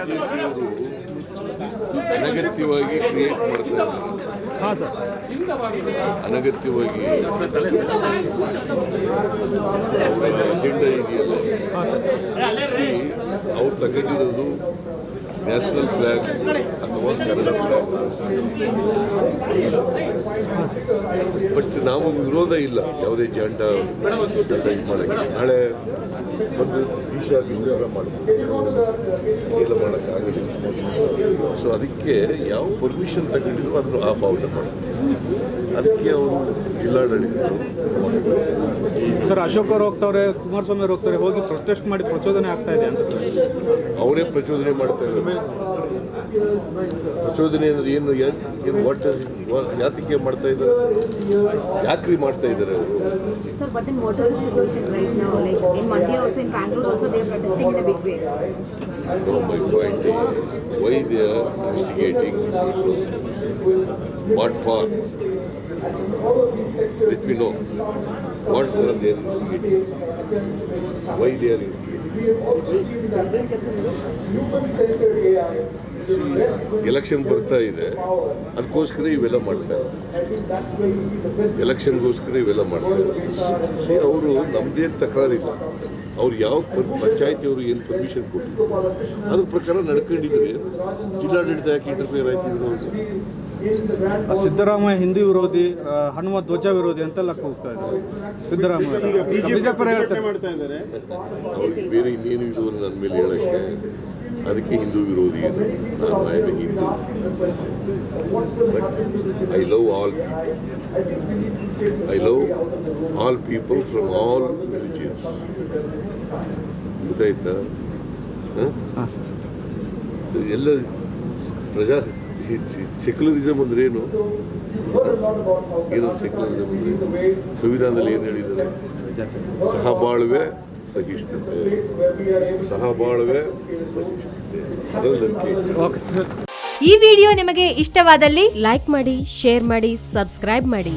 ಬಿಜೆಪಿಯವರು ಅನಗತ್ಯವಾಗಿ ಕ್ರಿಯೇಟ್ ಮಾಡ್ತಾ ಇದ್ದಾರೆ. ಹಾಂ ಸರ್. ಅನಗತ್ಯವಾಗಿ ಅಜೆಂಡಾ ಇದೆಯಲ್ಲ, ಹಾಂ ಸರ್. ಅವ್ರು ತಗೊಂಡಿರೋದು ನ್ಯಾಷನಲ್ ಫ್ಲಾಗ್ ಅಥವಾ ಕನ್ನಡ ಫ್ಲಾಗ್. ಬಟ್ ನಾವು ವಿರೋಧ ಇಲ್ಲ ಯಾವುದೇ ಜಂಡ ಇದು ಮಾಡೋಕ್ಕೆ. ನಾಳೆ ಒಂದು ದಿಶಾ ಮಾಡಬೇಕು, ಎಲ್ಲ ಮಾಡೋಕ್ಕಾಗಲಿಲ್ಲ. ಸೊ ಅದಕ್ಕೆ ಯಾವ ಪರ್ಮಿಷನ್ ತಗೊಂಡಿದ್ರು ಅದನ್ನು ಆ ಭಾವನೆ ಮಾಡಬೇಕು. ಅದಕ್ಕೆ ಅವರು ಜಿಲ್ಲಾಡಳಿತ ಸರ್ ಅಶೋಕ್ ಅವರು ಹೋಗ್ತವ್ರೆ, ಕುಮಾರಸ್ವಾಮಿ ಅವರು ಹೋಗ್ತಾರೆ, ಹೋಗಿ ಪ್ರೊಟೆಸ್ಟ್ ಮಾಡಿ ಪ್ರಚೋದನೆ ಆಗ್ತಾ ಇದೆ ಅಂತ ಸರ್. ಅವರೇ ಪ್ರಚೋದನೆ ಮಾಡ್ತಾ ಇದ್ದಾರೆ. ಪ್ರಚೋದನೆ ಅಂದರೆ ಏನು ಯಾತಕ್ಕೆ ಮಾಡ್ತಾ ಇದ್ದಾರೆ, ಯಾಕ್ರಿ ಮಾಡ್ತಾ ಇದ್ದಾರೆ ಅವರು? Sir, but then what is the solution right now? Like in Mandya also, in Bangalore also, they are protesting in a big way. No, my point is why they are instigating people. What for? Let me know. What for they are instigating? Why they are instigating? Election ಬರ್ತಾ ಇದೆ, ಅದಕ್ಕೋಸ್ಕರ ಇವೆಲ್ಲ ಮಾಡ್ತಾ ಇದ್ದಾರೆ. ಎಲೆಕ್ಷನ್ಗೋಸ್ಕರ ಇವೆಲ್ಲ ಮಾಡ್ತಾ ಇದ್ದಾರೆ. ಅವರು ನಮ್ಮದೇನು ತಕರಾರಿಲ್ಲ. ಅವ್ರು ಯಾವ ಪಂಚಾಯತಿಯವರು ಏನು ಪರ್ಮಿಷನ್ ಕೊಟ್ಟಿದ್ರು ಅದ್ರ ಪ್ರಕಾರ ನಡ್ಕೊಂಡಿದ್ರೆ ಜಿಲ್ಲಾಡಳಿತ ಯಾಕೆ ಇಂಟರ್ಫಿಯರ್ ಆಯ್ತಿದ್ರು? ಸಿದ್ದರಾಮಯ್ಯ ಹಿಂದೂ ವಿರೋಧಿ, ಹನುಮ ಧ್ವಜ ವಿರೋಧಿ ಅಂತೆಲ್ಲ ಹೋಗ್ತಾ ಇದ್ದಾರೆ ಸಿದ್ದರಾಮಯ್ಯ. ಬಿಜೆಪಿ ಮಾಡ್ತಾ ಇದ್ದಾರೆ. ಅವ್ರಿಗೆ ಬೇರೆ ಇನ್ನೇನು ಇದು ನನ್ನ ಮೇಲೆ ಹೇಳೋಕ್ಕೆ. ಅದಕ್ಕೆ ಹಿಂದೂ ವಿರೋಧಿ ಏನು, ನಾನು I am Hindu. But I love all people from all religions. ಗೊತ್ತಾಯ್ತಾ? ಸೊ ಎಲ್ಲ ಸೆಕ್ಯುಲರಿಸಮ್ ಅಂದ್ರೆ ಏನು? ಸೆಕ್ಯುಲರಿಸಮ್ ಅಂದ್ರೆ ಸಂವಿಧಾನದಲ್ಲಿ ಏನು ಹೇಳಿದ್ದಾರೆ? ಸಹಬಾಳ್ವೆ ಸಹಿಷ್ಣುತೆ, ಸಹಬಾಳ್ವೆ ಸಹಿಷ್ಣುತೆ. ಅದರಲ್ಲಿ ಈ ವಿಡಿಯೋ ನಿಮಗೆ ಇಷ್ಟವಾದಲ್ಲಿ ಲೈಕ್ ಮಾಡಿ, ಶೇರ್ ಮಾಡಿ, ಸಬ್ಸ್ಕ್ರೈಬ್ ಮಾಡಿ.